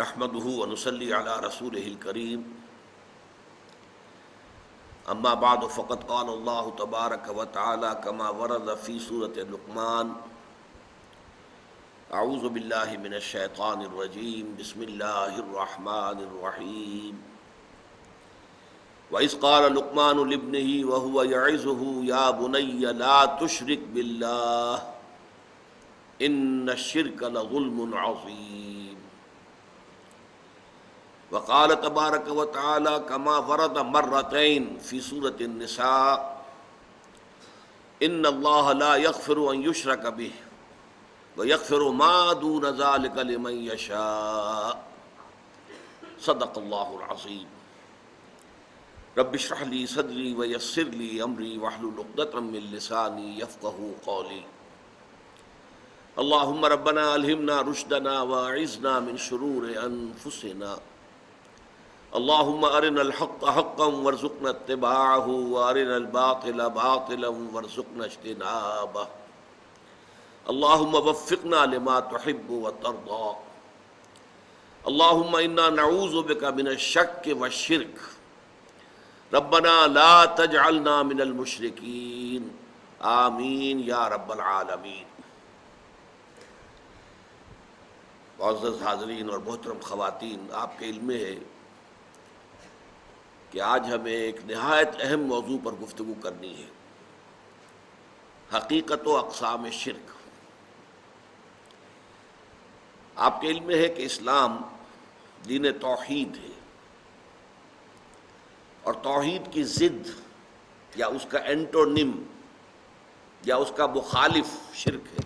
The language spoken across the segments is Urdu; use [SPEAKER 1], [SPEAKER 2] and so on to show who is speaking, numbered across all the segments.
[SPEAKER 1] نحمده ونصلي على رسوله الكريم اما بعد فقد قال الله تبارك وتعالى كما ورد في سورة لقمان اعوذ بالله من الشيطان الرجيم بسم الله الرحمن الرحيم وإذ قال لقمان لابنه وهو يعظه يا بني لا تشرك بالله إن الشرك لظلم عظيم وقال تبارك وتعالى كما ورد مرتين في سورة النساء إن الله لا يغفر أن يشرك به ويغفر ما دون ذلك لمن يشاء صدق الله العظيم رب اشرح لي صدري ويسر لي أمري واحلل عقدة من لساني يفقهوا قولي اللهم ربنا ألهمنا رشدنا وأعذنا من شرور أنفسنا اللهم أرنا الحق حقا وارزقنا اتباعه وأرنا الباطل باطلا وارزقنا اجتنابه اللهم وفقنا لما تحب وترضى اللهم إنا نعوذ بك من الشك والشرك ربنا لا تجعلنا من المشركين آمین یا رب العالمین۔ معزز حاضرین اور محترم خواتین، آپ کے علم میں ہے کہ آج ہمیں ایک نہایت اہم موضوع پر گفتگو کرنی ہے، حقیقت و اقسام شرک۔ آپ کے علم میں ہے کہ اسلام دین توحید ہے، اور توحید کی ضد یا اس کا اینٹونیم یا اس کا مخالف شرک ہے۔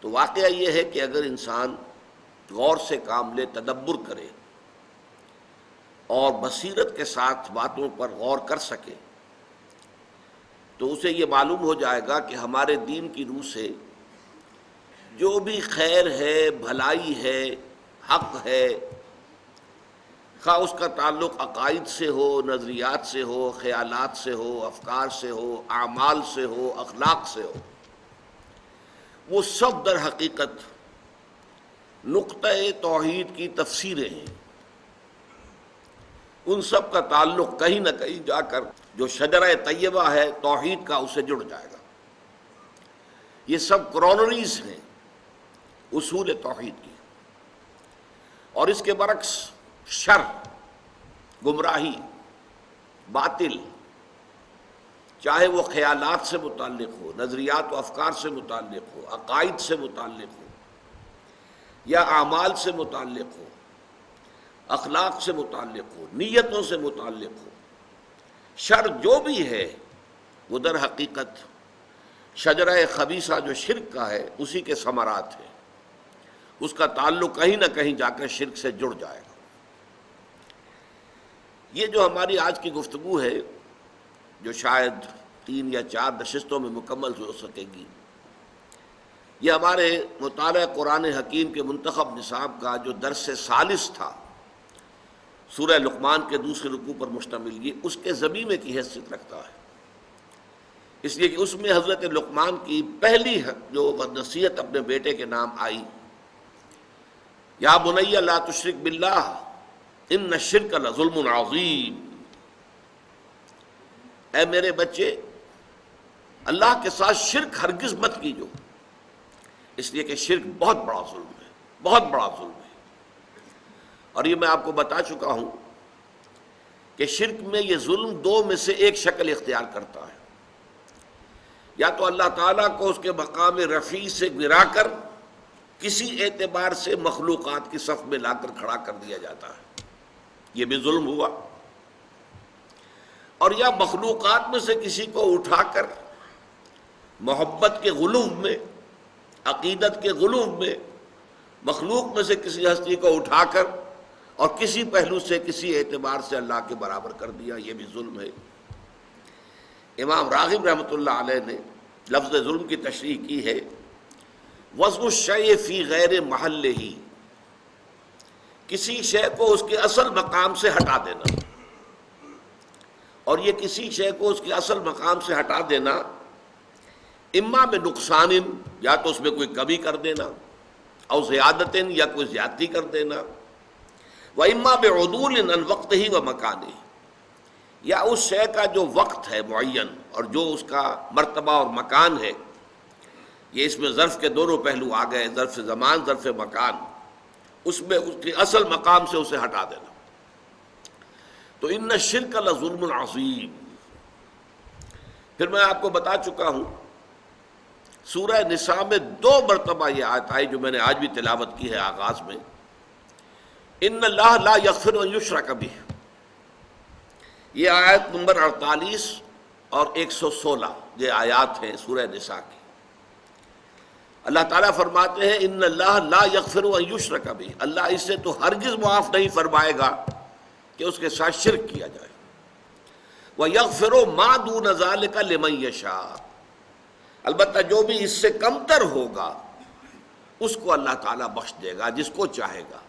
[SPEAKER 1] تو واقعہ یہ ہے کہ اگر انسان غور سے کام لے، تدبر کرے اور بصیرت کے ساتھ باتوں پر غور کر سکے تو اسے یہ معلوم ہو جائے گا کہ ہمارے دین کی روح سے جو بھی خیر ہے، بھلائی ہے، حق ہے، خواہ اس کا تعلق عقائد سے ہو، نظریات سے ہو، خیالات سے ہو، افکار سے ہو، اعمال سے ہو، اخلاق سے ہو، وہ سب در حقیقت نقطہ توحید کی تفسیریں ہیں۔ ان سب کا تعلق کہیں نہ کہیں جا کر جو شجرہ طیبہ ہے توحید کا، اسے جڑ جائے گا۔ یہ سب کرونریز ہیں اصول توحید کی۔ اور اس کے برعکس شر، گمراہی، باطل، چاہے وہ خیالات سے متعلق ہو، نظریات و افکار سے متعلق ہو، عقائد سے متعلق ہو، یا اعمال سے متعلق ہو، اخلاق سے متعلق ہو، نیتوں سے متعلق ہو، شر جو بھی ہے وہ در حقیقت شجرہ خبیثہ جو شرک کا ہے اسی کے ثمرات ہیں۔ اس کا تعلق کہیں نہ کہیں جا کر شرک سے جڑ جائے گا۔ یہ جو ہماری آج کی گفتگو ہے، جو شاید 3 یا 4 نشستوں میں مکمل ہو سکے گی، یہ ہمارے مطالعہ قرآن حکیم کے منتخب نصاب کا جو درس ثالث تھا، سورہ لقمان کے دوسرے رکوع پر مشتمل، یہ اس کے ضمیمے کی حیثیت رکھتا ہے، اس لیے کہ اس میں حضرت لقمان کی پہلی جو نصیحت اپنے بیٹے کے نام آئی، یا بنی لا تشرک باللہ ان الشرک لظلم عظیم، اے میرے بچے اللہ کے ساتھ شرک ہرگز مت کیجو، اس لیے کہ شرک بہت بڑا ظلم ہے، بہت بڑا ظلم ہے۔ اور یہ میں آپ کو بتا چکا ہوں کہ شرک میں یہ ظلم 2 میں سے ایک شکل اختیار کرتا ہے، یا تو اللہ تعالیٰ کو اس کے مقام رفیع سے گرا کر کسی اعتبار سے مخلوقات کی صف میں لا کر کھڑا کر دیا جاتا ہے، یہ بھی ظلم ہوا، اور یا مخلوقات میں سے کسی کو اٹھا کر محبت کے غلوب میں، عقیدت کے غلوب میں، مخلوق میں سے کسی ہستی کو اٹھا کر اور کسی پہلو سے، کسی اعتبار سے اللہ کے برابر کر دیا، یہ بھی ظلم ہے۔ امام راغب رحمۃ اللہ علیہ نے لفظ ظلم کی تشریح کی ہے، وضع الشیء فی غیر محلہ، کسی شے کو اس کے اصل مقام سے ہٹا دینا، اور یہ کسی شے کو اس کے اصل مقام سے ہٹا دینا اما میں نقصان، یا تو اس میں کوئی کمی کر دینا، او زیادتن یا کوئی زیادتی کر دینا، وَإِمَّا بِعُدُولٍ عَنْ وَقْتِهِ وَمَكَانِهِ، یا اس شے کا جو وقت ہے معین اور جو اس کا مرتبہ اور مکان ہے، یہ اس میں ظرف کے دونوں پہلو آ گئے، ظرف زمان، ظرف مکان، اس میں اس کے اصل مقام سے اسے ہٹا دینا۔ تو ان الشرک لظلم عظیم۔ پھر میں آپ کو بتا چکا ہوں سورہ نساء میں 2 مرتبہ یہ آیت آئی جو میں نے آج بھی تلاوت کی ہے آغاز میں، ان اللہ لا یغفر ان یشرک بہ، یہ آیت نمبر 48 اور 116 یہ آیات ہیں سورہ نساء کی۔ اللہ تعالیٰ فرماتے ہیں ان اللہ لا یغفر ان یشرک بہ، اللہ اس سے تو ہرگز معاف نہیں فرمائے گا کہ اس کے ساتھ شرک کیا جائے، وَيَغْفِرُ مَا دُونَ ذَلِكَ لِمَن يَشَاءُ، البتہ جو بھی اس سے کمتر ہوگا اس کو اللہ تعالیٰ بخش دے گا جس کو چاہے گا۔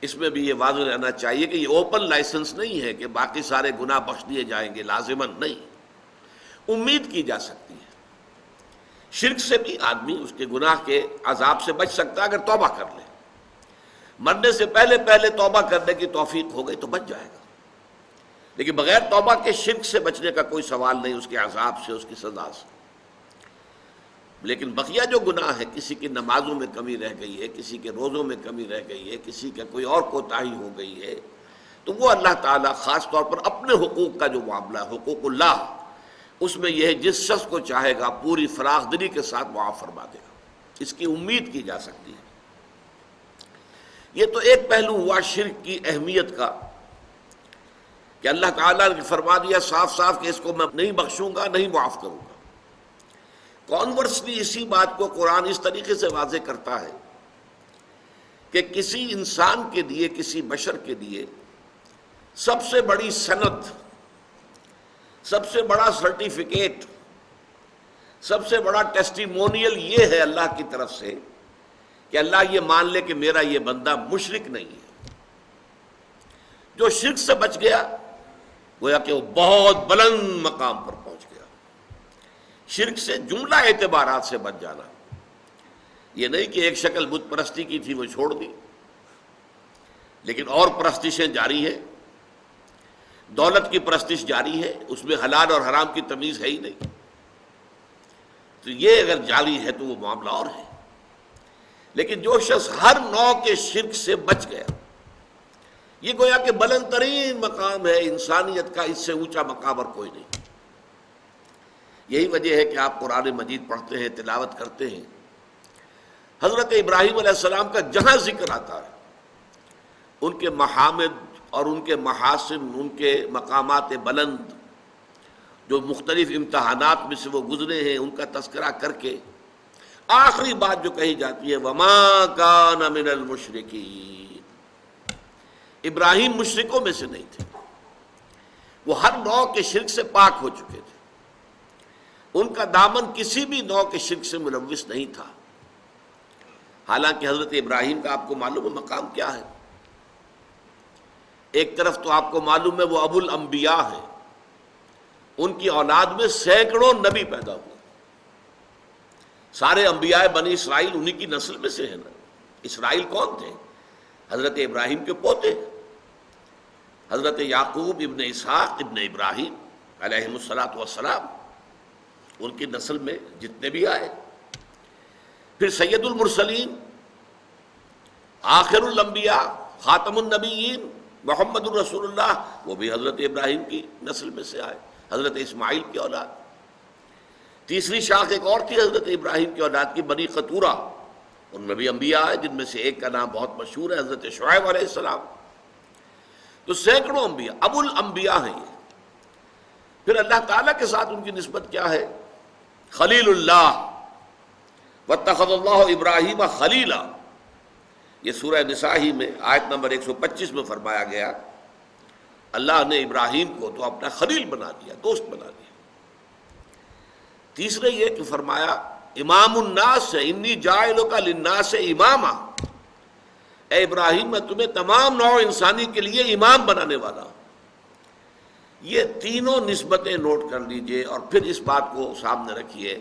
[SPEAKER 1] اس میں بھی یہ واضح رہنا چاہیے کہ یہ اوپن لائسنس نہیں ہے کہ باقی سارے گناہ بخش دیے جائیں گے، لازماً نہیں، امید کی جا سکتی ہے۔ شرک سے بھی آدمی اس کے گناہ کے عذاب سے بچ سکتا ہے اگر توبہ کر لے، مرنے سے پہلے توبہ کرنے کی توفیق ہو گئی تو بچ جائے گا، لیکن بغیر توبہ کے شرک سے بچنے کا کوئی سوال نہیں، اس کے عذاب سے، اس کی سزا سے۔ لیکن بقیہ جو گناہ ہے، کسی کی نمازوں میں کمی رہ گئی ہے، کسی کے روزوں میں کمی رہ گئی ہے، کسی کا کوئی اور کوتاہی ہو گئی ہے، تو وہ اللہ تعالیٰ خاص طور پر اپنے حقوق کا جو معاملہ ہے، حقوق اللہ، اس میں یہ ہے جس شخص کو چاہے گا پوری فراخ دلی کے ساتھ معاف فرما دے گا، اس کی امید کی جا سکتی ہے۔ یہ تو ایک پہلو ہوا شرک کی اہمیت کا کہ اللہ تعالیٰ نے فرما دیا صاف صاف کہ اس کو میں نہیں بخشوں گا، نہیں معاف کروں گا۔ کانورسلی اسی بات کو قرآن اس طریقے سے واضح کرتا ہے کہ کسی انسان کے لیے، کسی بشر کے لیے سب سے بڑی سند، سب سے بڑا سرٹیفکیٹ، سب سے بڑا ٹیسٹیمونیل یہ ہے اللہ کی طرف سے کہ اللہ یہ مان لے کہ میرا یہ بندہ مشرک نہیں ہے۔ جو شرک سے بچ گیا گویا کہ وہ بہت بلند مقام پر پہنچ گیا۔ شرک سے جملہ اعتبارات سے بچ جانا، یہ نہیں کہ ایک شکل بت پرستی کی تھی وہ چھوڑ دی، لیکن اور پرستشیں جاری ہے، دولت کی پرستش جاری ہے، اس میں حلال اور حرام کی تمیز ہے ہی نہیں، تو یہ اگر جاری ہے تو وہ معاملہ اور ہے۔ لیکن جو شخص ہر نوع کے شرک سے بچ گیا، یہ گویا کہ بلند ترین مقام ہے، انسانیت کا اس سے اونچا مقام اور کوئی نہیں۔ یہی وجہ ہے کہ آپ قرآن مجید پڑھتے ہیں، تلاوت کرتے ہیں، حضرت ابراہیم علیہ السلام کا جہاں ذکر آتا ہے ان کے محامد اور ان کے محاسن، ان کے مقامات بلند جو مختلف امتحانات میں سے وہ گزرے ہیں، ان کا تذکرہ کر کے آخری بات جو کہی جاتی ہے وَمَا كَانَ مِنَ الْمُشْرِكِينَ، ابراہیم مشرکوں میں سے نہیں تھے، وہ ہر نوع کے شرک سے پاک ہو چکے تھے، ان کا دامن کسی بھی نوع کے شرک سے ملوث نہیں تھا۔ حالانکہ حضرت ابراہیم کا آپ کو معلوم ہے مقام کیا ہے، ایک طرف تو آپ کو معلوم ہے وہ ابو الانبیاء ہیں، ان کی اولاد میں سینکڑوں نبی پیدا ہوئے، سارے انبیاء بنی اسرائیل انہی کی نسل میں سے ہیں نا۔ اسرائیل کون تھے؟ حضرت ابراہیم کے پوتے، حضرت یعقوب ابن اسحاق ابن ابراہیم علیہم الصلاۃ والسلام، ان کی نسل میں جتنے بھی آئے۔ پھر سید المرسلین، آخر الانبیاء، خاتم النبیین محمد الرسول اللہ، وہ بھی حضرت ابراہیم کی نسل میں سے آئے، حضرت اسماعیل کی اولاد۔ تیسری شاخ ایک اور تھی حضرت ابراہیم کی اولاد کی، بنی قطورہ، ان میں بھی انبیاء آئے جن میں سے ایک کا نام بہت مشہور ہے حضرت شعیب علیہ السلام۔ تو سینکڑوں انبیاء، ابو الانبیاء ہیں یہ۔ پھر اللہ تعالیٰ کے ساتھ ان کی نسبت کیا ہے؟ خلیل اللہ، واتخذ اللہ ابراہیم خلیلا، یہ سورہ نساء ہی میں آیت نمبر 125 میں فرمایا گیا، اللہ نے ابراہیم کو تو اپنا خلیل بنا دیا، دوست بنا دیا۔ تیسرے یہ کہ فرمایا امام الناس، انی جاعلک للناس اماما، اے ابراہیم میں تمہیں تمام نوع انسانی کے لیے امام بنانے والا ہوں۔ یہ تینوں نسبتیں نوٹ کر لیجئے اور پھر اس بات کو سامنے رکھیے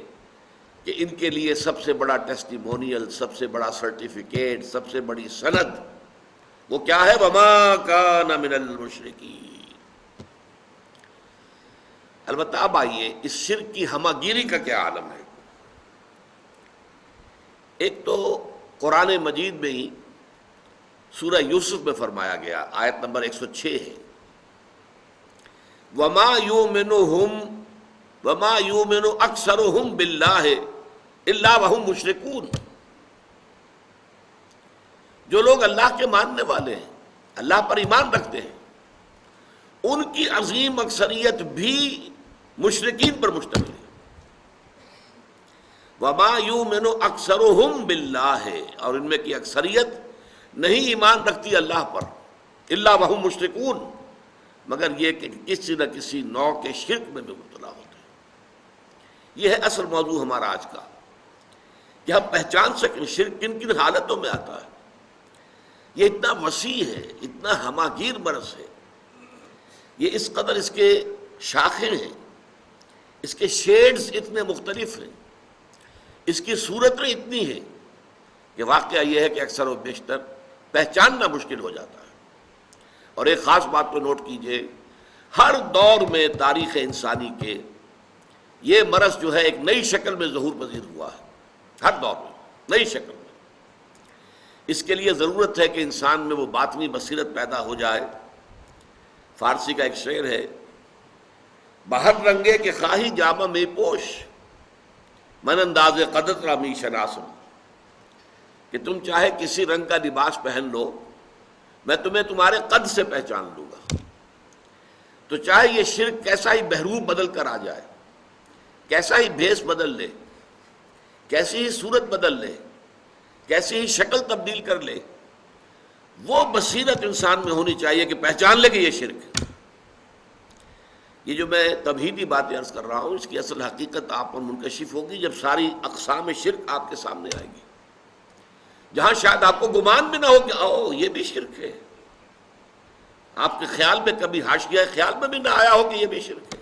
[SPEAKER 1] کہ ان کے لیے سب سے بڑا ٹیسٹیمونیل، سب سے بڑا سرٹیفکیٹ، سب سے بڑی سند وہ کیا ہے؟ وما کان من المشرکین۔ البتہ اب آئیے اس شرک کی ہمہ گیری کا کیا عالم ہے۔ ایک تو قرآن مجید میں ہی سورہ یوسف میں فرمایا گیا، آیت نمبر 106 ہے، وَمَا يُؤْمِنُ أَكْثَرُهُمْ بِاللَّهِ إِلَّا وَهُمْ مُشْرِكُونَ۔ جو لوگ اللہ کے ماننے والے ہیں، اللہ پر ایمان رکھتے ہیں، ان کی عظیم اکثریت بھی مشرکین پر مشتمل ہے۔ وَمَا يُؤْمِنُ أَكْثَرُهُمْ بِاللَّهِ، اور ان میں کی اکثریت نہیں ایمان رکھتی اللہ پر، الا وہم مشرکون، مگر یہ کہ کسی نہ کسی نوع کے شرک میں بھی مبتلا ہوتے ہیں۔ یہ ہے اصل موضوع ہمارا آج کا، کہ ہم پہچان سکیں شرک کن کن حالتوں میں آتا ہے۔ یہ اتنا وسیع ہے، اتنا ہمہ گیر برس ہے، یہ اس قدر اس کے شاخیں ہیں، اس کے شیڈز اتنے مختلف ہیں، اس کی صورتیں اتنی ہیں کہ واقعہ یہ ہے کہ اکثر و بیشتر پہچاننا مشکل ہو جاتا ہے۔ اور ایک خاص بات تو نوٹ کیجئے، ہر دور میں تاریخ انسانی کے یہ مرض جو ہے ایک نئی شکل میں ظہور پذیر ہوا ہے، ہر دور میں نئی شکل میں۔ اس کے لیے ضرورت ہے کہ انسان میں وہ باطنی بصیرت پیدا ہو جائے۔ فارسی کا ایک شعر ہے، باہر رنگے کے خواہی جامہ میں پوش، من انداز قدرت را می شناسم، کہ تم چاہے کسی رنگ کا لباس پہن لو، میں تمہیں تمہارے قد سے پہچان لوں گا۔ تو چاہے یہ شرک کیسا ہی بہروپ بدل کر آ جائے، کیسا ہی بھیس بدل لے، کیسی ہی صورت بدل لے، کیسی ہی شکل تبدیل کر لے، وہ بصیرت انسان میں ہونی چاہیے کہ پہچان لے کہ یہ شرک ہے۔ یہ جو میں تمہیدی باتیں عرض کر رہا ہوں، اس کی اصل حقیقت آپ پر منکشف ہوگی جب ساری اقسام شرک آپ کے سامنے آئے گی، جہاں شاید آپ کو گمان بھی نہ ہو کہ او یہ بھی شرک ہے، آپ کے خیال میں کبھی حاشیہ خیال میں بھی نہ آیا ہو کہ یہ بھی شرک ہے۔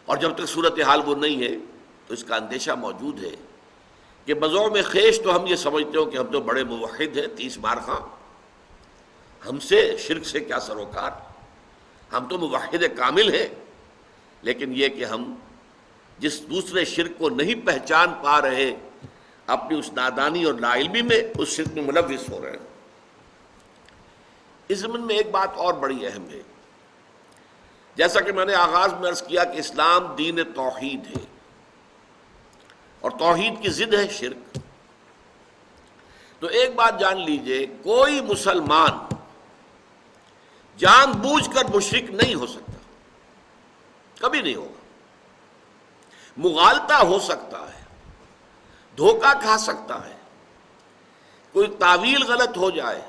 [SPEAKER 1] اور جب تک صورتحال وہ نہیں ہے تو اس کا اندیشہ موجود ہے کہ بذوق میں خیش تو ہم یہ سمجھتے ہو کہ ہم تو بڑے موحد ہیں، 30 بار خاں، ہم سے شرک سے کیا سروکار، ہم تو موحد کامل ہیں، لیکن یہ کہ ہم جس دوسرے شرک کو نہیں پہچان پا رہے، اپنی اس نادانی اور لا علمی میں اس شرک میں ملوث ہو رہے ہیں۔ اس ضمن میں ایک بات اور بڑی اہم ہے، جیسا کہ میں نے آغاز میں عرض کیا کہ اسلام دین توحید ہے، اور توحید کی ضد ہے شرک۔ تو ایک بات جان لیجئے، کوئی مسلمان جان بوجھ کر مشرک نہیں ہو سکتا، کبھی نہیں ہوگا۔ مغالطہ ہو سکتا ہے، دھوکہ کھا سکتا ہے، کوئی تعویل غلط ہو جائے،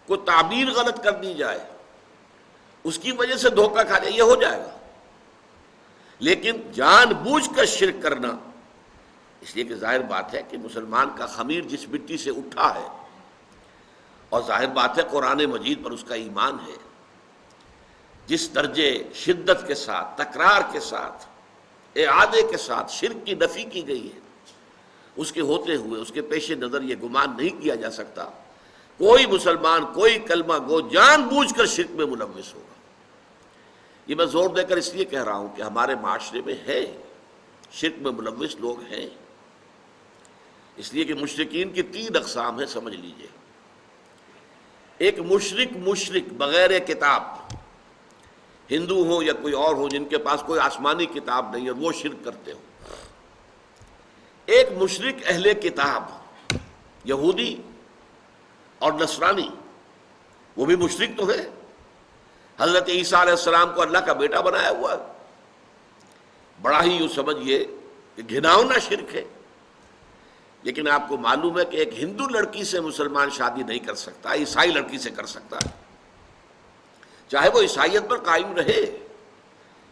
[SPEAKER 1] کوئی تعبیر غلط کر دی جائے، اس کی وجہ سے دھوکہ کھا جائے، یہ ہو جائے گا۔ لیکن جان بوجھ کر شرک کرنا، اس لیے کہ ظاہر بات ہے کہ مسلمان کا خمیر جس مٹی سے اٹھا ہے، اور ظاہر بات ہے قرآن مجید پر اس کا ایمان ہے، جس درجے شدت کے ساتھ، تکرار کے ساتھ، اعادے کے ساتھ شرک کی نفی کی گئی ہے، اس کے ہوتے ہوئے اس کے پیش نظر یہ گمان نہیں کیا جا سکتا کوئی مسلمان، کوئی کلمہ گو جان بوجھ کر شرک میں ملوث ہوگا۔ یہ میں زور دے کر اس لیے کہہ رہا ہوں کہ ہمارے معاشرے میں ہے، شرک میں ملوث لوگ ہیں، اس لیے کہ مشرکین کی 3 اقسام ہیں، سمجھ لیجئے۔ ایک مشرک بغیر کتاب، ہندو ہوں یا کوئی اور ہو جن کے پاس کوئی آسمانی کتاب نہیں اور وہ شرک کرتے ہو۔ ایک مشرک اہل کتاب، یہودی اور نصرانی، وہ بھی مشرک تو ہے، حضرت عیسیٰ علیہ السلام کو اللہ کا بیٹا بنایا ہوا ہے، بڑا ہی یوں سمجھیے کہ گھناؤنا شرک ہے۔ لیکن آپ کو معلوم ہے کہ ایک ہندو لڑکی سے مسلمان شادی نہیں کر سکتا، عیسائی لڑکی سے کر سکتا ہے، چاہے وہ عیسائیت پر قائم رہے۔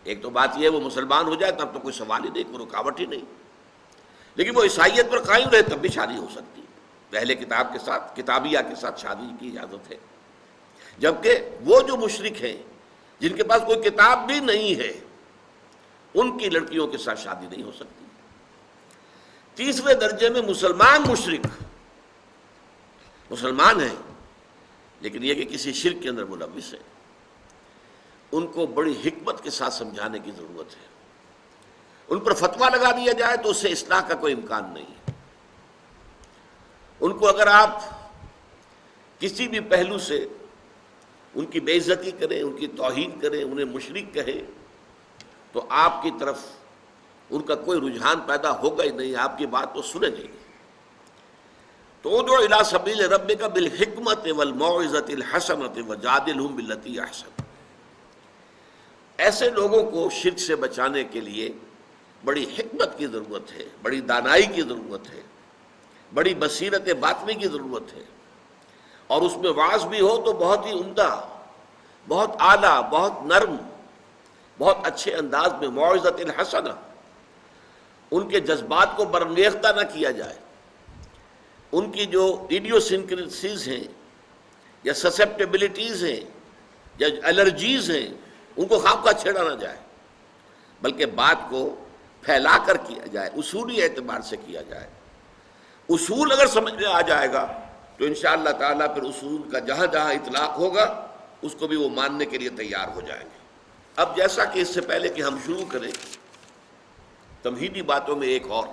[SPEAKER 1] ایک تو بات یہ ہے وہ مسلمان ہو جائے تب تو کوئی سوال ہی نہیں، کوئی رکاوٹ ہی نہیں، لیکن وہ عیسائیت پر قائم رہے تب بھی شادی ہو سکتی ہے، پہلے کتاب کے ساتھ، کتابیہ کے ساتھ شادی کی اجازت ہے۔ جبکہ وہ جو مشرک ہیں جن کے پاس کوئی کتاب بھی نہیں ہے، ان کی لڑکیوں کے ساتھ شادی نہیں ہو سکتی۔ تیسرے درجے میں مسلمان مشرک، مسلمان ہیں لیکن یہ کہ کسی شرک کے اندر ملوث ہے، ان کو بڑی حکمت کے ساتھ سمجھانے کی ضرورت ہے۔ ان پر فتویٰ لگا دیا جائے تو اس سے اصلاح کا کوئی امکان نہیں ہے۔ ان کو اگر آپ کسی بھی پہلو سے ان کی بے عزتی کریں، ان کی توہین کریں، انہیں مشرک کہیں، تو آپ کی طرف ان کا کوئی رجحان پیدا ہوگا ہی نہیں، آپ کی بات تو سنیں گے۔ تو ادع الی سبیل ربک بالحکمت والموعظۃ الحسنۃ وجادلھم باللتی احسن۔ ایسے لوگوں کو شرک سے بچانے کے لیے بڑی حکمت کی ضرورت ہے، بڑی دانائی کی ضرورت ہے، بڑی بصیرت باطنی کی ضرورت ہے، اور اس میں وعظ بھی ہو تو بہت ہی عمدہ، بہت اعلیٰ، بہت نرم، بہت اچھے انداز میں، موعظۃ الحسنہ۔ ان کے جذبات کو برانگیختہ نہ کیا جائے، ان کی جو ایڈیوسنکریسیز ہیں یا سسیپٹیبلٹیز ہیں یا الرجیز ہیں، ان کو خواہ خواہ چھیڑا نہ جائے، بلکہ بات کو پھیلا کر کیا جائے، اصولی اعتبار سے کیا جائے۔ اصول اگر سمجھ میں آ جائے گا تو انشاءاللہ تعالیٰ پھر اصول کا جہاں جہاں اطلاق ہوگا اس کو بھی وہ ماننے کے لیے تیار ہو جائیں گے۔ اب جیسا کہ اس سے پہلے کہ ہم شروع کریں تمہیدی باتوں میں ایک اور،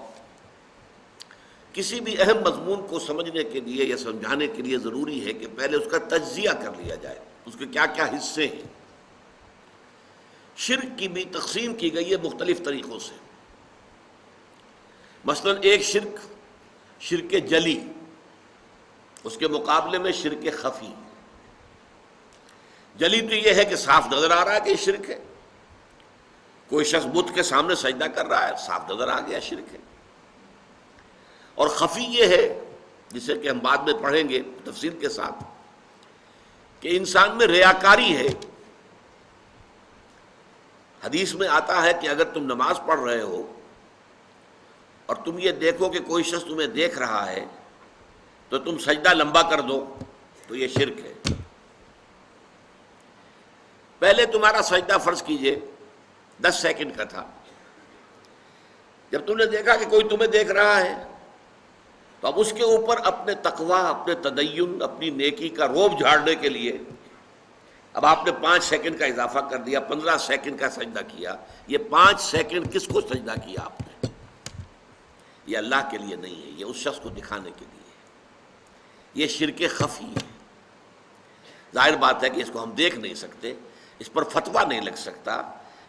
[SPEAKER 1] کسی بھی اہم مضمون کو سمجھنے کے لیے یا سمجھانے کے لیے ضروری ہے کہ پہلے اس کا تجزیہ کر لیا جائے، اس کے کیا کیا حصے ہیں۔ شرک کی بھی تقسیم کی گئی ہے مختلف طریقوں سے۔ مثلا ایک شرک جلی، اس کے مقابلے میں شرک خفی۔ جلی تو یہ ہے کہ صاف نظر آ رہا ہے کہ یہ شرک ہے، کوئی شخص بت کے سامنے سجدہ کر رہا ہے، صاف نظر آ گیا شرک ہے۔ اور خفی یہ ہے، جسے کہ ہم بعد میں پڑھیں گے تفصیل کے ساتھ، کہ انسان میں ریاکاری ہے۔ حدیث میں آتا ہے کہ اگر تم نماز پڑھ رہے ہو اور تم یہ دیکھو کہ کوئی شخص تمہیں دیکھ رہا ہے تو تم سجدہ لمبا کر دو تو یہ شرک ہے۔ پہلے تمہارا سجدہ فرض کیجئے 10 سیکنڈ کا تھا، جب تم نے دیکھا کہ کوئی تمہیں دیکھ رہا ہے تو اب اس کے اوپر اپنے تقویٰ، اپنے تدین، اپنی نیکی کا روب جھاڑنے کے لیے اب آپ نے 5 سیکنڈ کا اضافہ کر دیا، 15 سیکنڈ کا سجدہ کیا۔ یہ 5 سیکنڈ کس کو سجدہ کیا آپ نے؟ یہ اللہ کے لیے نہیں ہے، یہ اس شخص کو دکھانے کے لیے ہے۔ یہ شرک خفی ہے۔ ظاہر بات ہے کہ اس کو ہم دیکھ نہیں سکتے، اس پر فتویٰ نہیں لگ سکتا،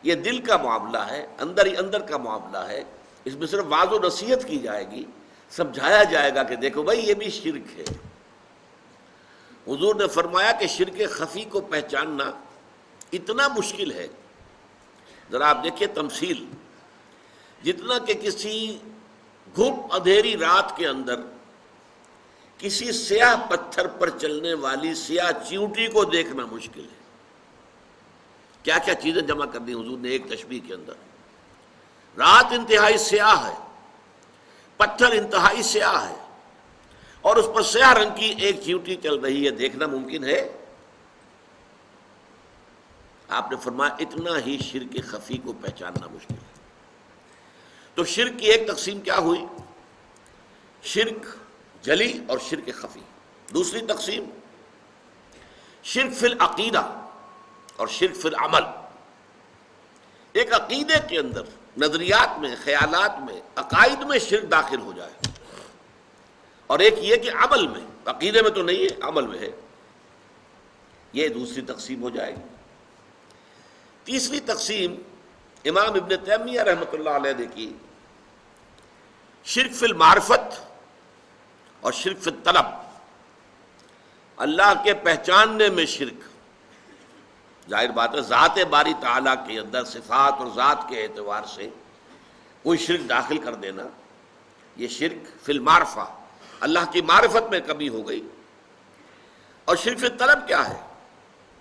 [SPEAKER 1] یہ دل کا معاملہ ہے، اندر ہی اندر کا معاملہ ہے۔ اس میں صرف واعظ و نصیحت کی جائے گی، سمجھایا جائے گا کہ دیکھو بھائی یہ بھی شرک ہے۔ حضور نے فرمایا کہ شرک خفی کو پہچاننا اتنا مشکل ہے، ذرا آپ دیکھیے تمثیل، جتنا کہ کسی گھپ اندھیری رات کے اندر کسی سیاہ پتھر پر چلنے والی سیاہ چیونٹی کو دیکھنا مشکل ہے۔ کیا کیا چیزیں جمع کر دی حضور نے ایک تشبیہ کے اندر۔ رات انتہائی سیاہ ہے، پتھر انتہائی سیاہ ہے، اور اس پر سیاہ رنگ کی ایک چیونٹی چل رہی ہے، دیکھنا ممکن ہے؟ آپ نے فرمایا اتنا ہی شرک خفی کو پہچاننا مشکل ہے۔ تو شرک کی ایک تقسیم کیا ہوئی؟ شرک جلی اور شرک خفی۔ دوسری تقسیم شرک فی العقیدہ اور شرک فی العمل۔ ایک عقیدے کے اندر، نظریات میں، خیالات میں، عقائد میں شرک داخل ہو جائے، اور ایک یہ کہ عمل میں، عقیدے میں تو نہیں ہے، عمل میں ہے، یہ دوسری تقسیم ہو جائے گی۔ تیسری تقسیم امام ابن تیمیہ رحمۃ اللہ علیہ نے کی، شرک فی المعرفت اور شرک فی الطلب۔ اللہ کے پہچاننے میں شرک، ظاہر بات ہے ذات باری تعالیٰ کے اندر صفات اور ذات کے اعتبار سے کوئی شرک داخل کر دینا، یہ شرک فی المعرفہ، اللہ کی معرفت میں کمی ہو گئی۔ اور شرک فی الطلب کیا ہے؟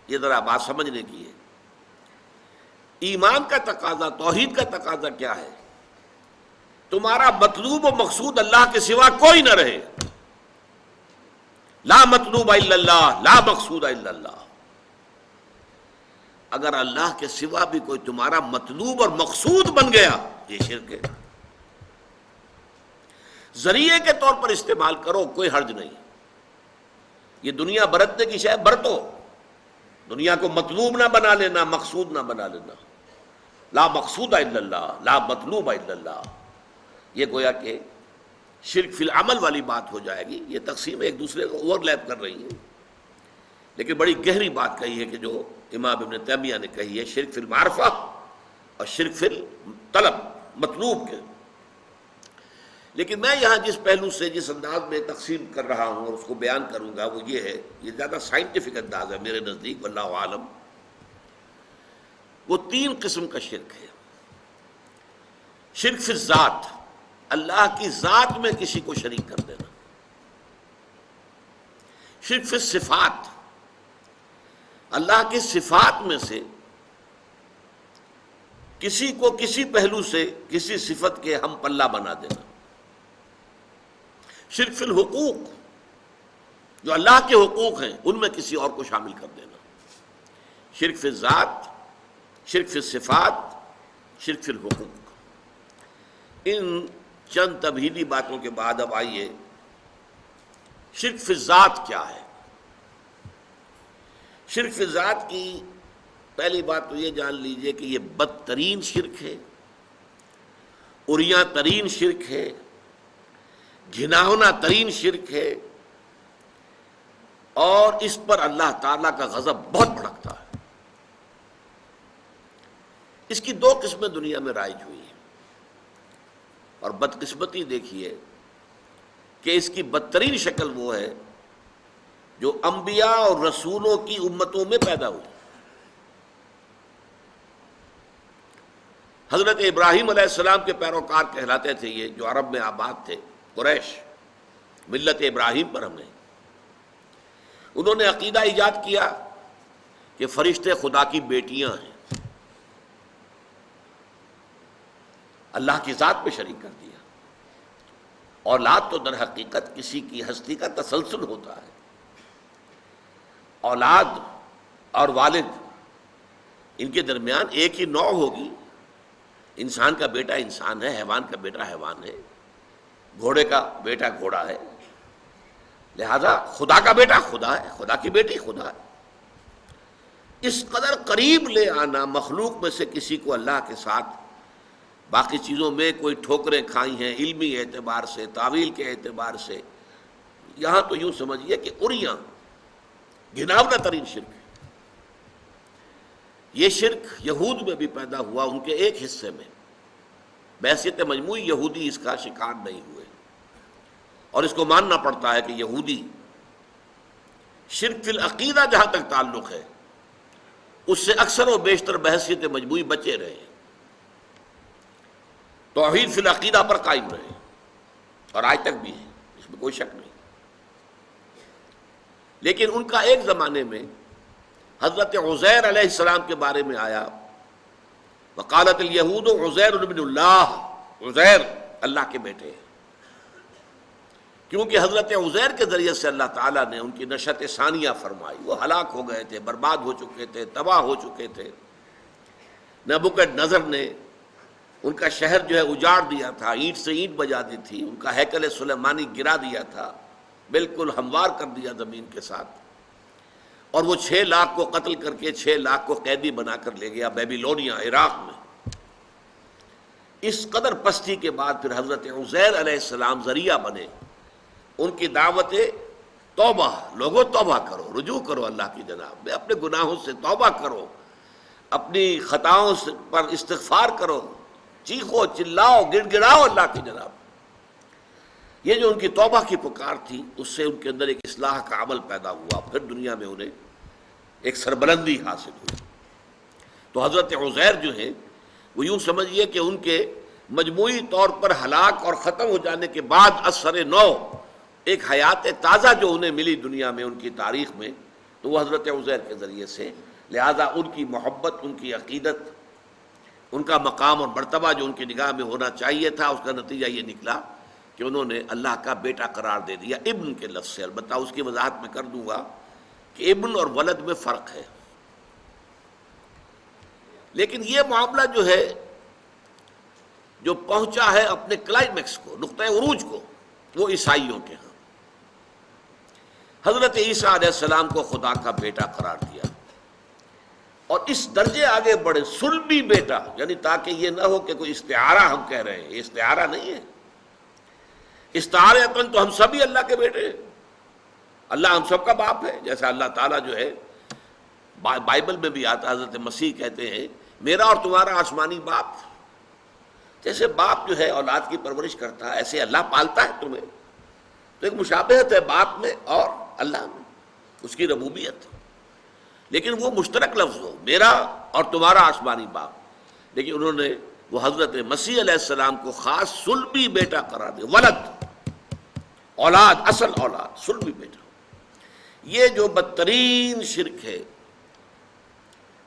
[SPEAKER 1] یہ ذرا بات سمجھنے کی ہے۔ ایمان کا تقاضا، توحید کا تقاضا کیا ہے؟ تمہارا مطلوب و مقصود اللہ کے سوا کوئی نہ رہے۔ لا مطلوب الا اللہ، لا مقصود الا اللہ۔ اگر اللہ کے سوا بھی کوئی تمہارا مطلوب اور مقصود بن گیا، یہ شرک ہے۔ ذریعے کے طور پر استعمال کرو، کوئی حرج نہیں۔ یہ دنیا برتنے کی شے برتو، دنیا کو مطلوب نہ بنا لینا، مقصود نہ بنا لینا۔ لا مقصود الا اللہ، لا مطلوب الا اللہ، یہ گویا کہ شرک فی العمل والی بات ہو جائے گی۔ یہ تقسیم ایک دوسرے کو اوور لیپ کر رہی ہیں، لیکن بڑی گہری بات کہی ہے کہ جو امام ابن تیمیہ نے کہی ہے، شرک فی المعرفہ اور شرک فی الطلب، مطلوب کے۔ لیکن میں یہاں جس پہلو سے، جس انداز میں تقسیم کر رہا ہوں اور اس کو بیان کروں گا، وہ یہ ہے، یہ زیادہ سائنٹیفک انداز ہے میرے نزدیک، واللہ عالم۔ وہ 3 قسم کا شرک ہے۔ شرک فی الذات، اللہ کی ذات میں کسی کو شریک کر دینا۔ شرک فی الصفات، اللہ کی صفات میں سے کسی کو کسی پہلو سے کسی صفت کے ہم پلہ بنا دینا۔ شرک فی الحقوق، جو اللہ کے حقوق ہیں ان میں کسی اور کو شامل کر دینا۔ شرک فی الذات، شرک فی الصفات، شرک فی الحقوق۔ ان چند تمہیدی باتوں کے بعد اب آئیے شرک فی الذات کیا ہے۔ شرک فی الذات کی پہلی بات تو یہ جان لیجئے کہ یہ بدترین شرک ہے، عریاں ترین شرک ہے، گھناؤنا ترین شرک ہے، اور اس پر اللہ تعالیٰ کا غضب بہت بھڑکتا ہے۔ اس کی 2 قسمیں دنیا میں رائج ہوئی ہیں، اور بدقسمتی دیکھیے کہ اس کی بدترین شکل وہ ہے جو انبیاء اور رسولوں کی امتوں میں پیدا ہوئی۔ حضرت ابراہیم علیہ السلام کے پیروکار کہلاتے تھے یہ، جو عرب میں آباد تھے، قریش، ملت ابراہیم پر ہم نے۔ انہوں نے عقیدہ ایجاد کیا کہ فرشتے خدا کی بیٹیاں ہیں، اللہ کی ذات میں شریک کر دیا۔ اولاد تو در حقیقت کسی کی ہستی کا تسلسل ہوتا ہے۔ اولاد اور والد، ان کے درمیان ایک ہی نوع ہوگی۔ انسان کا بیٹا انسان ہے، حیوان کا بیٹا حیوان ہے، گھوڑے کا بیٹا گھوڑا ہے، لہذا خدا کا بیٹا خدا ہے، خدا کی بیٹی خدا ہے۔ اس قدر قریب لے آنا مخلوق میں سے کسی کو اللہ کے ساتھ، باقی چیزوں میں کوئی ٹھوکریں کھائی ہیں علمی اعتبار سے، تعویل کے اعتبار سے، یہاں تو یوں سمجھیے کہ عریاں گھناؤنا ترین شرک ہے۔ یہ شرک یہود میں بھی پیدا ہوا، ان کے ایک حصے میں۔ بحیثیت مجموعی یہودی اس کا شکار نہیں ہوئے، اور اس کو ماننا پڑتا ہے کہ یہودی شرک فی العقیدہ جہاں تک تعلق ہے اس سے اکثر و بیشتر بحیثیت مجموعی بچے رہے، توحید فی العقیدہ پر قائم رہے، اور آج تک بھی ہے، اس میں کوئی شک نہیں۔ لیکن ان کا ایک زمانے میں حضرت عزیر علیہ السلام کے بارے میں آیا، وقالت الیہود عزیر ابن اللہ، عزیر اللہ کے بیٹے ہیں، کیونکہ حضرت عزیر کے ذریعے سے اللہ تعالیٰ نے ان کی نشأت ثانیہ فرمائی۔ وہ ہلاک ہو گئے تھے، برباد ہو چکے تھے، تباہ ہو چکے تھے۔ نبوکدنضر نے ان کا شہر جو ہے اجاڑ دیا تھا، اینٹ سے اینٹ بجا دی تھی، ان کا ہیکل سلیمانی گرا دیا تھا، بالکل ہموار کر دیا زمین کے ساتھ، اور وہ 6 لاکھ کو قتل کر کے 6 لاکھ کو قیدی بنا کر لے گیا بیبیلونیا، عراق میں۔ اس قدر پستی کے بعد پھر حضرت عزیر علیہ السلام ذریعہ بنے ان کی دعوت توبہ، لوگوں توبہ کرو، رجوع کرو اللہ کی جناب میں، اپنے گناہوں سے توبہ کرو، اپنی خطاؤں پر استغفار کرو، چیخو چلاؤ گڑ گڑاؤ اللہ کی جناب۔ یہ جو ان کی توبہ کی پکار تھی، اس سے ان کے اندر ایک اصلاح کا عمل پیدا ہوا، پھر دنیا میں انہیں ایک سربلندی حاصل ہوئی۔ تو حضرت عزیر جو ہیں وہ یوں سمجھیے کہ ان کے مجموعی طور پر ہلاک اور ختم ہو جانے کے بعد اثر نو، ایک حیات تازہ جو انہیں ملی دنیا میں، ان کی تاریخ میں، تو وہ حضرت عزیر کے ذریعے سے۔ لہذا ان کی محبت، ان کی عقیدت، ان کا مقام اور مرتبہ جو ان کی نگاہ میں ہونا چاہیے تھا، اس کا نتیجہ یہ نکلا کہ انہوں نے اللہ کا بیٹا قرار دے دیا، ابن کے لفظ سے۔ البتہ اس کی وضاحت میں کر دوں گا کہ ابن اور ولد میں فرق ہے، لیکن یہ معاملہ جو ہے، جو پہنچا ہے اپنے کلائمیکس کو، نقطۂ عروج کو، وہ عیسائیوں کے ہاں حضرت عیسیٰ علیہ السلام کو خدا کا بیٹا قرار دیا، اور اس درجے آگے بڑھے صلبی بیٹا، یعنی تاکہ یہ نہ ہو کہ کوئی استعارہ ہم کہہ رہے ہیں، یہ استعارہ نہیں ہے، استعارۃً تو ہم سبھی اللہ کے بیٹے ہیں، اللہ ہم سب کا باپ ہے، جیسا اللہ تعالیٰ جو ہے بائبل میں بھی آتا، حضرت مسیح کہتے ہیں میرا اور تمہارا آسمانی باپ، جیسے باپ جو ہے اولاد کی پرورش کرتا ہے ایسے اللہ پالتا ہے تمہیں، تو ایک مشابہت ہے باپ میں اور اللہ میں، اس کی ربوبیت، لیکن وہ مشترک لفظ ہو میرا اور تمہارا آسمانی باپ، لیکن انہوں نے وہ حضرت مسیح علیہ السلام کو خاص صلبی بیٹا قرار دیا، ولد، اولاد، اصل اولاد، صلبی بیٹا۔ یہ جو بدترین شرک ہے،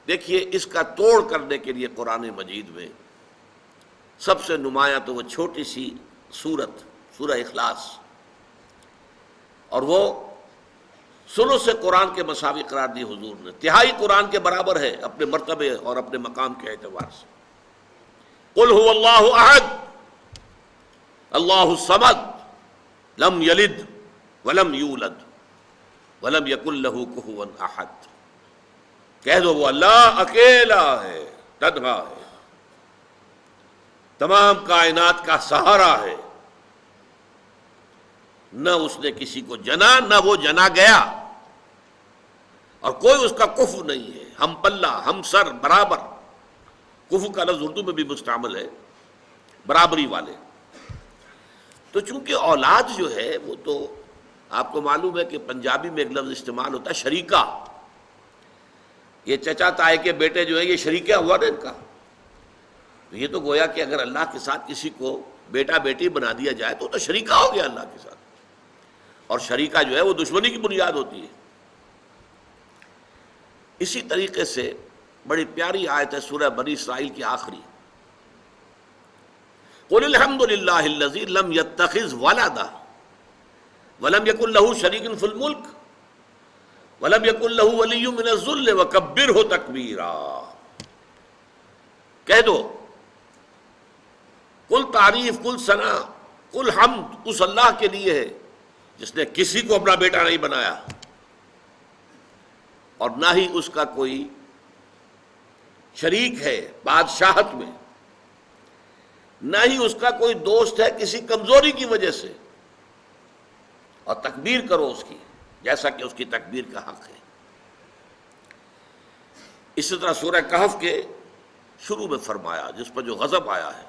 [SPEAKER 1] دیکھیے اس کا توڑ کرنے کے لیے قرآن مجید میں سب سے نمایاں تو وہ چھوٹی سی سورت، سورہ اخلاص، اور وہ ثلث قرآن کے مساوی قرار دی حضور نے، تہائی قرآن کے برابر ہے اپنے مرتبے اور اپنے مقام کے اعتبار سے۔ قل هو اللہ احد اللہ الصمد لم یلد ولم یولد ولم یکن لہ کفوا احد، کہہ دو وہ اللہ اکیلا ہے، تنہا ہے، تمام کائنات کا سہارا ہے، نہ اس نے کسی کو جنا نہ وہ جنا گیا، اور کوئی اس کا کفو نہیں ہے، ہم پلہ، ہم سر، برابر، کفو کا لفظ اردو میں بھی مستعمل ہے، برابری والے۔ تو چونکہ اولاد جو ہے وہ تو آپ کو معلوم ہے کہ پنجابی میں ایک لفظ استعمال ہوتا ہے شریکہ، یہ چچا تائے کے بیٹے جو ہیں یہ شریکہ ہوا نا ان کا، تو یہ تو گویا کہ اگر اللہ کے ساتھ کسی کو بیٹا بیٹی بنا دیا جائے تو شریکہ ہو گیا اللہ کے ساتھ، اور شریکہ جو ہے وہ دشمنی کی بنیاد ہوتی ہے۔ اسی طریقے سے بڑی پیاری آیت ہے سورہ بنی اسرائیل کی آخری، قل الحمد للہ الذی لم یتخذ ولدا ولم یکن لہ شریک فی الملک ولم یکن لہ ولی من الذل وکبرہ تکبیرا، کہہ دو کل تعریف، کل ثنا، کل حمد اس اللہ کے لیے ہے جس نے کسی کو اپنا بیٹا نہیں بنایا، اور نہ ہی اس کا کوئی شریک ہے بادشاہت میں، نہ ہی اس کا کوئی دوست ہے کسی کمزوری کی وجہ سے، اور تکبیر کرو اس کی جیسا کہ اس کی تکبیر کا حق ہے۔ اسی طرح سورہ کہف کے شروع میں فرمایا جس پر جو غضب آیا ہے،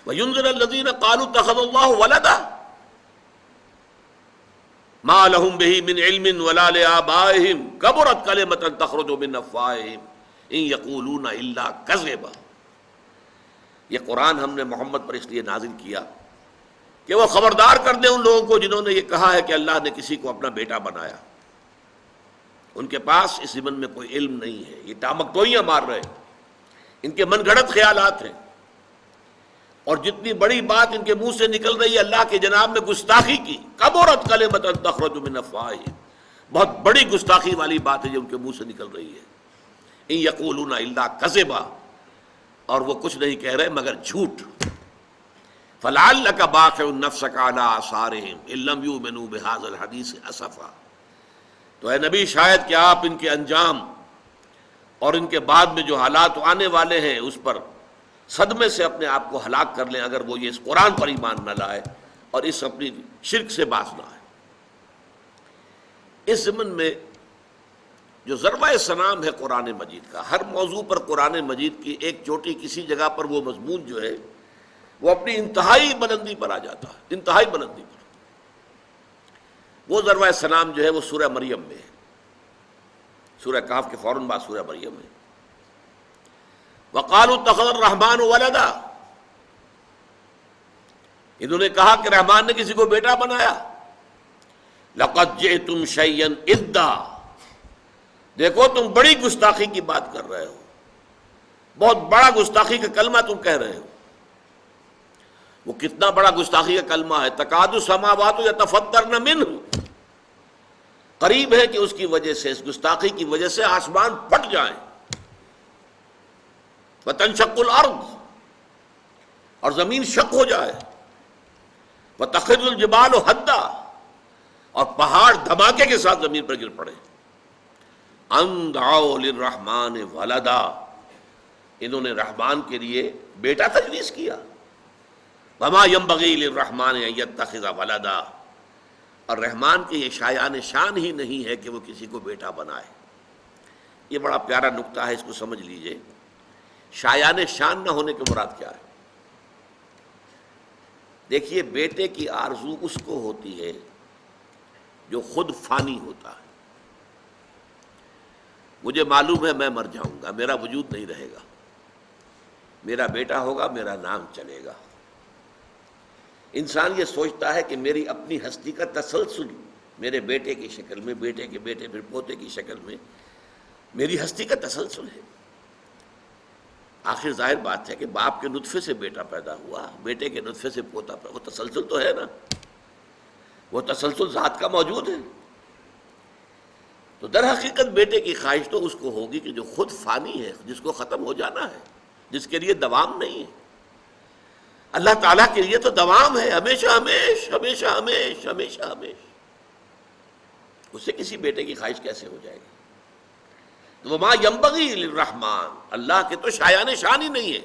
[SPEAKER 1] وَيُنذِرَ الَّذِينَ قَالُوا اتَّخَذَ اللَّهُ وَلَدًا مَا لَهُم بِهِ مِنْ عِلْمٍ وَلَا لِآبَائِهِمْ كَبُرَتْ كَلِمَةً تَخْرُجُ مِنْ أَفْوَاهِهِمْ إِنْ يَقُولُونَ إِلَّا كَذِبًا۔ یہ قرآن ہم نے محمد پر اس لیے نازل کیا کہ وہ خبردار کر دیں ان لوگوں کو جنہوں نے یہ کہا ہے کہ اللہ نے کسی کو اپنا بیٹا بنایا، ان کے پاس اس ضمن میں کوئی علم نہیں ہے، یہ ٹامکٹوئیاں مار رہے ہیں، ان کے من گھڑت خیالات ہیں، اور جتنی بڑی بات ان کے منہ سے نکل رہی ہے اللہ کے جناب میں گستاخی کی، کبرت کلمۃ تخرج من افواہہم، بہت بڑی گستاخی والی بات ہے جو ان کے منہ سے نکل رہی ہے، ان یقولون الا کذبا، اور وہ کچھ نہیں کہہ رہے مگر جھوٹ۔ فلعلک باخع نفسک علی آثارہم ان لم یؤمنوا بہذا الحدیث اسفا، تو اے نبی شاید کہ آپ ان کے انجام اور ان کے بعد میں جو حالات آنے والے ہیں اس پر صدمے سے اپنے آپ کو ہلاک کر لیں اگر وہ یہ اس قرآن پر ایمان نہ لائے اور اس اپنی شرک سے باز نہ آئے۔ اس ضمن میں جو ضربہ سنام ہے قرآن مجید کا، ہر موضوع پر قرآن مجید کی ایک چوٹی کسی جگہ پر وہ مضمون جو ہے وہ اپنی انتہائی بلندی پر آ جاتا ہے، انتہائی بلندی پر۔ وہ ضربہ سنام جو ہے وہ سورہ مریم میں ہے، سورہ کہف کے فوراً بعد سورہ مریم ہے۔ وقالوا اتخذ الرحمن ولدا، انہوں نے کہا کہ رحمان نے کسی کو بیٹا بنایا۔ لقد جئتم شیئا ادا، دیکھو تم بڑی گستاخی کی بات کر رہے ہو، بہت بڑا گستاخی کا کلمہ تم کہہ رہے ہو۔ وہ کتنا بڑا گستاخی کا کلمہ ہے، تکاد السماوات یتفطرن منہ، قریب ہے کہ اس کی وجہ سے، اس گستاخی کی وجہ سے آسمان پھٹ جائیں، وتنشق الارض، اور زمین شق ہو جائے۔ وَتَخِرُّ الْجِبَالُ حَدًّا، اور پہاڑ دھماکے کے ساتھ زمین پر گر پڑے. أَن دَعَوْا لِلرَّحْمَٰنِ وَلَدًا، انہوں نے رحمان کے لیے بیٹا تجویز کیا. وَمَا يَنبَغِي لِلرَّحْمَٰنِ أَن يَتَّخِذَ وَلَدًا، اور رحمان کے یہ شایان شان ہی نہیں ہے کہ وہ کسی کو بیٹا بنائے. یہ بڑا پیارا نکتہ ہے، اس کو سمجھ لیجئے. شایان شان نہ ہونے کی مراد کیا ہے؟ دیکھیے، بیٹے کی آرزو اس کو ہوتی ہے جو خود فانی ہوتا ہے. مجھے معلوم ہے میں مر جاؤں گا، میرا وجود نہیں رہے گا، میرا بیٹا ہوگا، میرا نام چلے گا. انسان یہ سوچتا ہے کہ میری اپنی ہستی کا تسلسل میرے بیٹے کی شکل میں، بیٹے کے بیٹے پھر پوتے کی شکل میں میری ہستی کا تسلسل ہے. آخر ظاہر بات ہے کہ باپ کے نطفے سے بیٹا پیدا ہوا، بیٹے کے نطفے سے پوتا پیدا، وہ تسلسل تو ہے نا، وہ تسلسل ذات کا موجود ہے. تو در حقیقت بیٹے کی خواہش تو اس کو ہوگی کہ جو خود فانی ہے، جس کو ختم ہو جانا ہے، جس کے لیے دوام نہیں ہے. اللہ تعالیٰ کے لیے تو دوام ہے، ہمیشہ ہمیش، ہمیشہ ہمیش، ہمیشہ ہمیش. اس سے کسی بیٹے کی خواہش کیسے ہو جائے گی؟ تو وما ينبغي للرحمن، اللہ کے تو شایان شان ہی نہیں ہے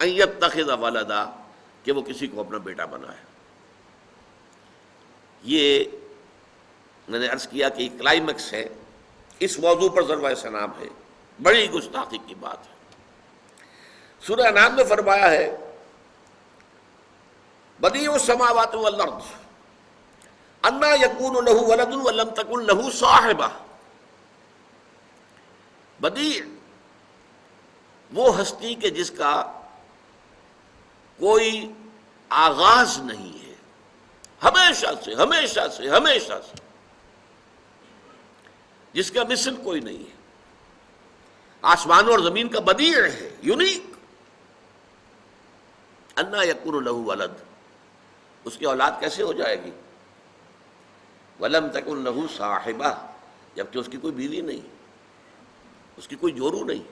[SPEAKER 1] ان يتخذ ولدا، کہ وہ کسی کو اپنا بیٹا بنائے. یہ میں نے عرض کیا کہ کلائمیکس ہے، اس موضوع پر ضربہ سنام ہے، بڑی گستاخی کی بات ہے. سورہ انعام میں فرمایا ہے بدیع السماوات والارض انا یکون لہ ولد ولم تکن لہ صاحبہ. بدیع وہ ہستی کہ جس کا کوئی آغاز نہیں ہے، ہمیشہ سے ہمیشہ سے ہمیشہ سے، جس کا مثل کوئی نہیں ہے. آسمانوں اور زمین کا بدیع ہے، یونیک. انا یکون لہ ولد، اس کی اولاد کیسے ہو جائے گی؟ ولم تکن لہ صاحبہ، جبکہ اس کی کوئی بیوی نہیں، اس کی کوئی جورو نہیں.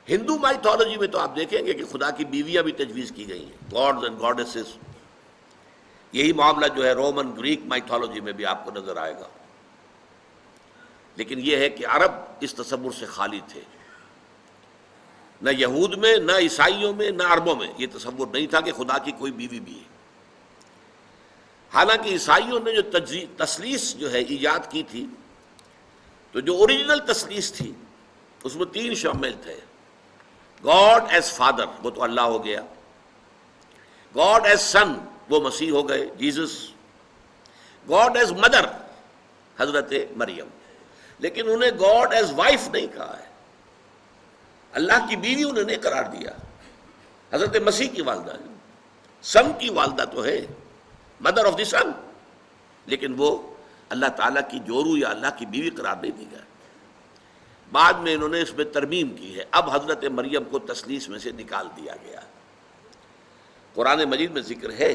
[SPEAKER 1] ہندو مائتھولوجی میں تو آپ دیکھیں گے کہ خدا کی بیویاں بھی تجویز کی گئی ہیں، گاڈز اینڈ گاڈیسز. یہی معاملہ جو ہے رومن گریک مائتھولوجی میں بھی آپ کو نظر آئے گا. لیکن یہ ہے کہ عرب اس تصور سے خالی تھے. نہ یہود میں، نہ عیسائیوں میں، نہ عربوں میں یہ تصور نہیں تھا کہ خدا کی کوئی بیوی بھی ہے. حالانکہ عیسائیوں نے جو تثلیث جو ہے ایجاد کی تھی، تو جو اوریجنل تثلیث تھی اس میں 3 شامل تھے. گاڈ ایز فادر، وہ تو اللہ ہو گیا. گاڈ ایز سن، وہ مسیح ہو گئے، جیزس. گاڈ ایز مدر، حضرت مریم. لیکن انہیں گاڈ ایز وائف نہیں کہا ہے، اللہ کی بیوی انہیں نہیں قرار دیا. حضرت مسیح کی والدہ ہے، سن کی والدہ تو ہے، مدر آف دی سن، لیکن وہ اللہ تعالیٰ کی جورو یا اللہ کی بیوی قرار نہیں دی گیا. بعد میں انہوں نے اس میں ترمیم کی ہے. اب حضرت مریم کو تثلیث میں سے نکال دیا گیا. قرآن مجید میں ذکر ہے،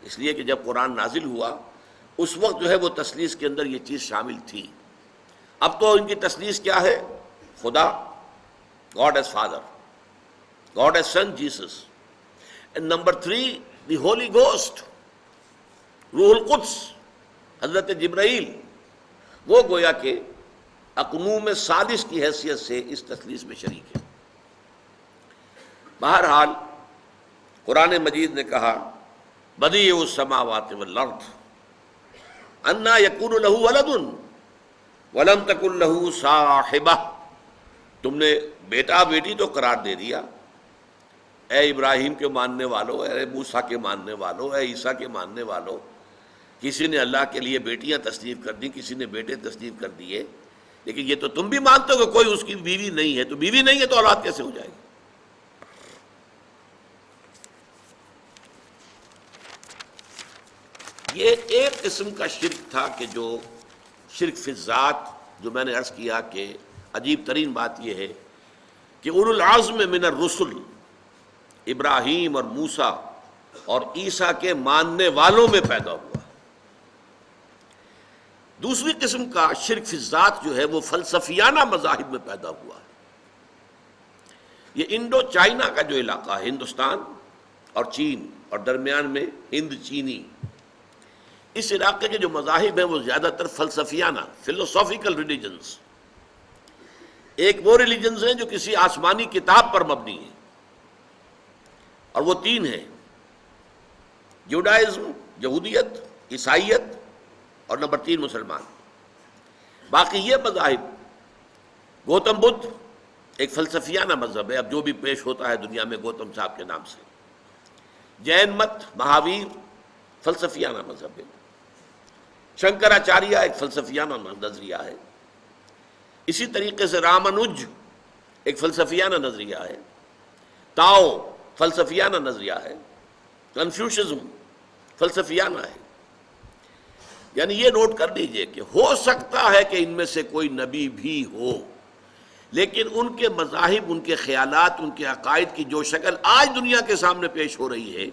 [SPEAKER 1] اس لیے کہ جب قرآن نازل ہوا اس وقت جو ہے وہ تثلیث کے اندر یہ چیز شامل تھی. اب تو ان کی تثلیث کیا ہے؟ خدا، God is father, God is son Jesus, and number 3 the holy ghost, روح القدس، حضرت جبرائیل. وہ گویا کہ اقنوم سادس کی حیثیت سے اس تثلیث میں شریک ہے. بہرحال قرآن مجید نے کہا بدیع السماوات والارض انا یکون لہ ولد ولم تکن لہ صاحبہ. تم نے بیٹا بیٹی تو قرار دے دیا. اے ابراہیم کے ماننے والوں، اے موسیٰ کے ماننے والوں، اے عیسیٰ کے ماننے والوں، کسی نے اللہ کے لیے بیٹیاں تصنیف کر دی، کسی نے بیٹے تصنیف کر دیے، لیکن یہ تو تم بھی مانتے ہو کہ کوئی اس کی بیوی نہیں ہے. تو بیوی نہیں ہے تو اولاد کیسے ہو جائے گی؟ یہ ایک قسم کا شرک تھا کہ جو شرک فی الذات، جو میں نے عرض کیا کہ عجیب ترین بات یہ ہے کہ اولو العزم من الرسل ابراہیم اور موسیٰ اور عیسیٰ کے ماننے والوں میں پیدا ہوا. دوسری قسم کا شرک فی الذات جو ہے وہ فلسفیانہ مذاہب میں پیدا ہوا. یہ انڈو چائنا کا جو علاقہ ہے، ہندوستان اور چین اور درمیان میں ہند چینی. اس علاقے کے جو مذاہب ہیں وہ زیادہ تر فلسفیانہ فلوسافیکل ریلیجنز. ایک وہ ریلیجنز ہیں جو کسی آسمانی کتاب پر مبنی ہیں، اور وہ 3 ہیں: جوڈائزم، یہودیت، عیسائیت، اور نمبر 3 مسلمان. باقی یہ مذاہب، گوتم بدھ ایک فلسفیانہ مذہب ہے، اب جو بھی پیش ہوتا ہے دنیا میں گوتم صاحب کے نام سے. جین مت، مہاویر فلسفیانہ مذہب ہے. شنکراچاریہ ایک فلسفیانہ نظریہ ہے. اسی طریقے سے رامانج ایک فلسفیانہ نظریہ ہے. تاؤ فلسفیانہ نظریہ ہے. کنفیوشزم فلسفیانہ ہے. یعنی یہ نوٹ کر لیجئے کہ ہو سکتا ہے کہ ان میں سے کوئی نبی بھی ہو، لیکن ان کے مذاہب، ان کے خیالات، ان کے عقائد کی جو شکل آج دنیا کے سامنے پیش ہو رہی ہے،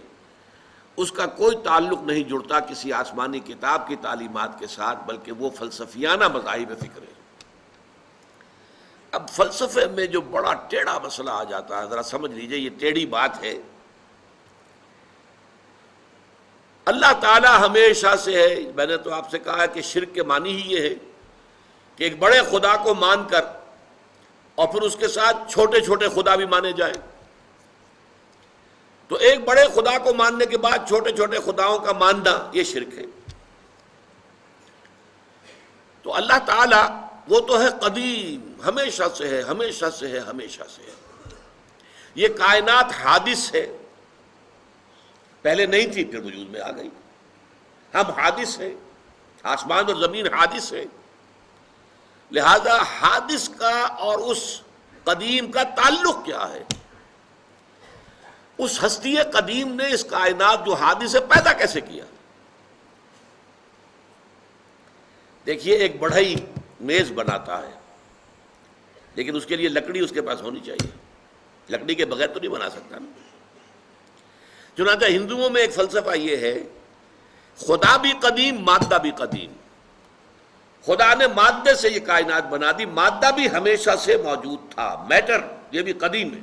[SPEAKER 1] اس کا کوئی تعلق نہیں جڑتا کسی آسمانی کتاب کی تعلیمات کے ساتھ، بلکہ وہ فلسفیانہ مذاہب فکر ہے. اب فلسفے میں جو بڑا ٹیڑھا مسئلہ آ جاتا ہے، ذرا سمجھ لیجئے، یہ ٹیڑھی بات ہے. اللہ تعالیٰ ہمیشہ سے ہے، میں نے تو آپ سے کہا ہے کہ شرک کے معنی ہی یہ ہے کہ ایک بڑے خدا کو مان کر اور پھر اس کے ساتھ چھوٹے چھوٹے خدا بھی مانے جائیں. تو ایک بڑے خدا کو ماننے کے بعد چھوٹے چھوٹے خداؤں کا ماننا، یہ شرک ہے. تو اللہ تعالیٰ وہ تو ہے قدیم، ہمیشہ سے ہے، ہمیشہ سے ہے، ہمیشہ سے ہے. یہ کائنات حادث ہے، پہلے نہیں تھی پھر وجود میں آ گئی. ہم حادث ہیں، آسمان اور زمین حادث ہے. لہذا حادث کا اور اس قدیم کا تعلق کیا ہے؟ اس ہستی قدیم نے اس کائنات جو حادث ہے پیدا کیسے کیا؟ دیکھیے، ایک بڑھئی میز بناتا ہے، لیکن اس کے لیے لکڑی اس کے پاس ہونی چاہیے. لکڑی کے بغیر تو نہیں بنا سکتا نا. چنانچہ ہندوؤں میں ایک فلسفہ یہ ہے، خدا بھی قدیم، مادہ بھی قدیم. خدا نے مادے سے یہ کائنات بنا دی، مادہ بھی ہمیشہ سے موجود تھا، میٹر یہ بھی قدیم ہے،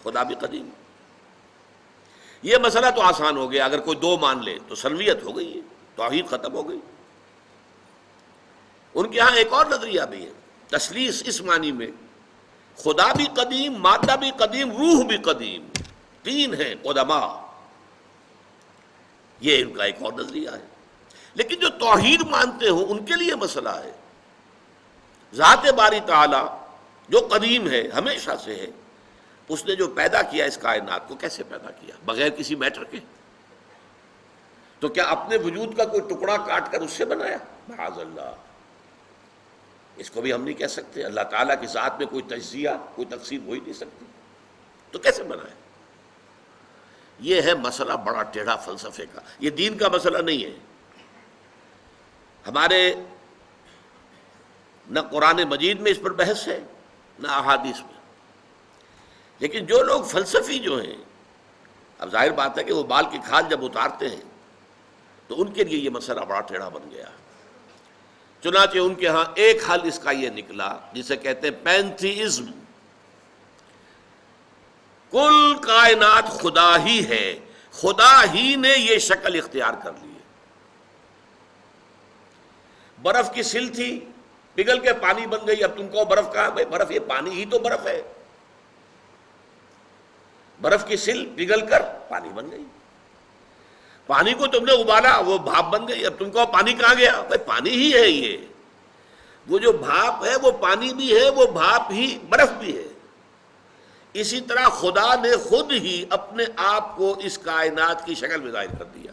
[SPEAKER 1] خدا بھی قدیم. یہ مسئلہ تو آسان ہو گیا، اگر کوئی 2 مان لے تو سلویت ہو گئی ہے، توحید ختم ہو گئی. ان کے ہاں ایک اور نظریہ بھی ہے، تثلیث، اس معنی میں خدا بھی قدیم، مادہ بھی قدیم، روح بھی قدیم، 3 ہیں قدماء. یہ ان کا ایک اور نظریہ ہے. لیکن جو توحید مانتے ہوں ان کے لیے مسئلہ ہے. ذات باری تعالی جو قدیم ہے، ہمیشہ سے ہے، اس نے جو پیدا کیا اس کائنات کو، کیسے پیدا کیا؟ بغیر کسی میٹر کے. تو کیا اپنے وجود کا کوئی ٹکڑا کاٹ کر اس سے بنایا؟ معاذ اللہ، اس کو بھی ہم نہیں کہہ سکتے. اللہ تعالیٰ کی ذات میں کوئی تجزیہ، کوئی تقسیم ہو ہی نہیں سکتی، تو کیسے بنایا؟ یہ ہے مسئلہ بڑا ٹیڑھا فلسفے کا. یہ دین کا مسئلہ نہیں ہے. ہمارے نہ قرآن مجید میں اس پر بحث ہے، نہ احادیث میں. لیکن جو لوگ فلسفی جو ہیں، اب ظاہر بات ہے کہ وہ بال کی کھال جب اتارتے ہیں تو ان کے لیے یہ مسئلہ بڑا ٹیڑھا بن گیا. چنانچہ ان کے ہاں ایک حل اس کا یہ نکلا جسے کہتے ہیں پینتھیزم. کل کائنات خدا ہی ہے، خدا ہی نے یہ شکل اختیار کر لی ہے. برف کی سل تھی، پگھل کے پانی بن گئی. اب تم کو برف کہاں؟ بھائی برف، یہ پانی ہی تو برف ہے. برف کی سل پگھل کر پانی بن گئی. پانی کو تم نے ابالا، وہ بھاپ بن گئی. اب تم کو پانی کہاں گیا؟ بھائی پانی ہی ہے. یہ وہ جو بھاپ ہے وہ پانی بھی ہے، وہ بھاپ ہی برف بھی ہے. اسی طرح خدا نے خود ہی اپنے آپ کو اس کائنات کی شکل میں ظاہر کر دیا.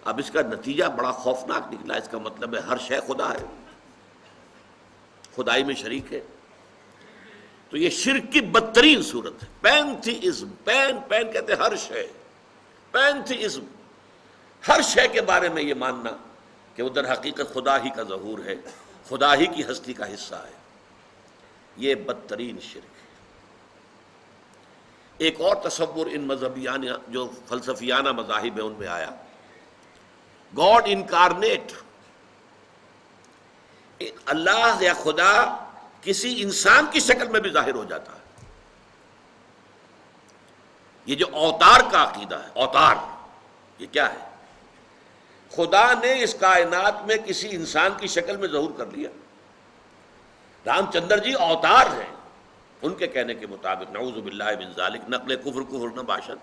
[SPEAKER 1] اب اس کا نتیجہ بڑا خوفناک نکلا. اس کا مطلب ہے ہر شے خدا ہے، خدائی میں شریک ہے. تو یہ شرک کی بدترین صورت ہے. پینتھیزم، پین کہتے ہیں ہر شے. پینتھیزم، ہر شے کے بارے میں یہ ماننا کہ وہ در حقیقت خدا ہی کا ظہور ہے، خدا ہی کی ہستی کا حصہ ہے. یہ بدترین شرک ہے. ایک اور تصور ان مذہبیانہ جو فلسفیانہ مذاہب ہیں ان میں آیا، گاڈ انکارنیٹ. اللہ یا خدا کسی انسان کی شکل میں بھی ظاہر ہو جاتا ہے. یہ جو اوتار کا عقیدہ ہے، اوتار یہ کیا ہے؟ خدا نے اس کائنات میں کسی انسان کی شکل میں ظہور کر لیا۔ رام چندر جی اوتار ہیں ان کے کہنے کے مطابق، نعوذ باللہ من ذالک، نقل کفر نہ باشد،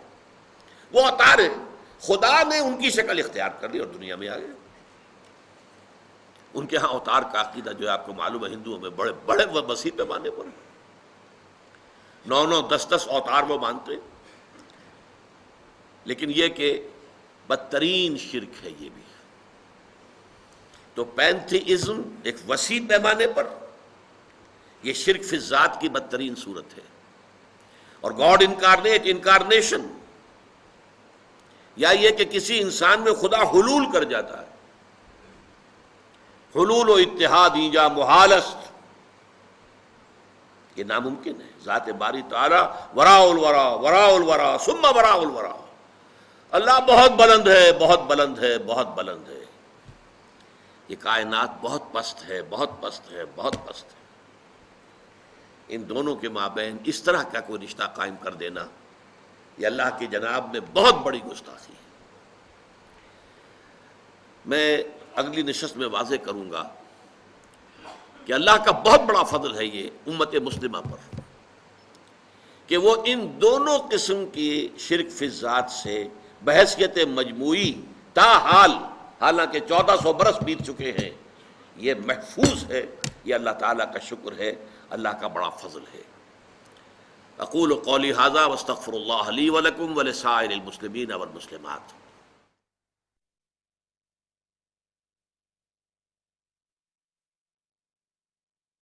[SPEAKER 1] وہ اوتار ہے، خدا نے ان کی شکل اختیار کر لی اور دنیا میں آ گئے۔ ان کے ہاں اوتار کا عقیدہ جو ہے آپ کو معلوم ہے ہندوؤں میں بڑے بڑے وسیع پیمانے پر 9 10 اوتار وہ مانتے ہیں، لیکن یہ کہ بدترین شرک ہے یہ بھی۔ تو پینتھیزم ایک وسیع پیمانے پر یہ شرک فی الذات کی بدترین صورت ہے، اور گاڈ انکارنیٹ، انکارنیشن، یا یہ کہ کسی انسان میں خدا حلول کر جاتا ہے، حلول و اتحاد ایجا محالست، یہ ناممکن ہے۔ ذات باری تعالی وراء الورا، وراء الورا ثم وراء الورا، اللہ بہت بلند ہے، بہت بلند ہے، بہت بلند ہے۔ یہ کائنات بہت پست ہے، بہت پست ہے، بہت پست ہے۔ ان دونوں کے مابین اس طرح کا کوئی رشتہ قائم کر دینا یہ اللہ کی جناب میں بہت بڑی گستاخی ہے۔ میں اگلی نشست میں واضح کروں گا کہ اللہ کا بہت بڑا فضل ہے یہ امت مسلمہ پر، کہ وہ ان دونوں قسم کی شرک فی الذات سے بحیثیت مجموعی تاحال، حالانکہ 1400 برس بیت چکے ہیں، یہ محفوظ ہے۔ یہ اللہ تعالیٰ کا شکر ہے، اللہ کا بڑا فضل ہے۔ اقول قولی ھذا واستغفر اللہ لی ولکم ولسائر المسلمین والمسلمات۔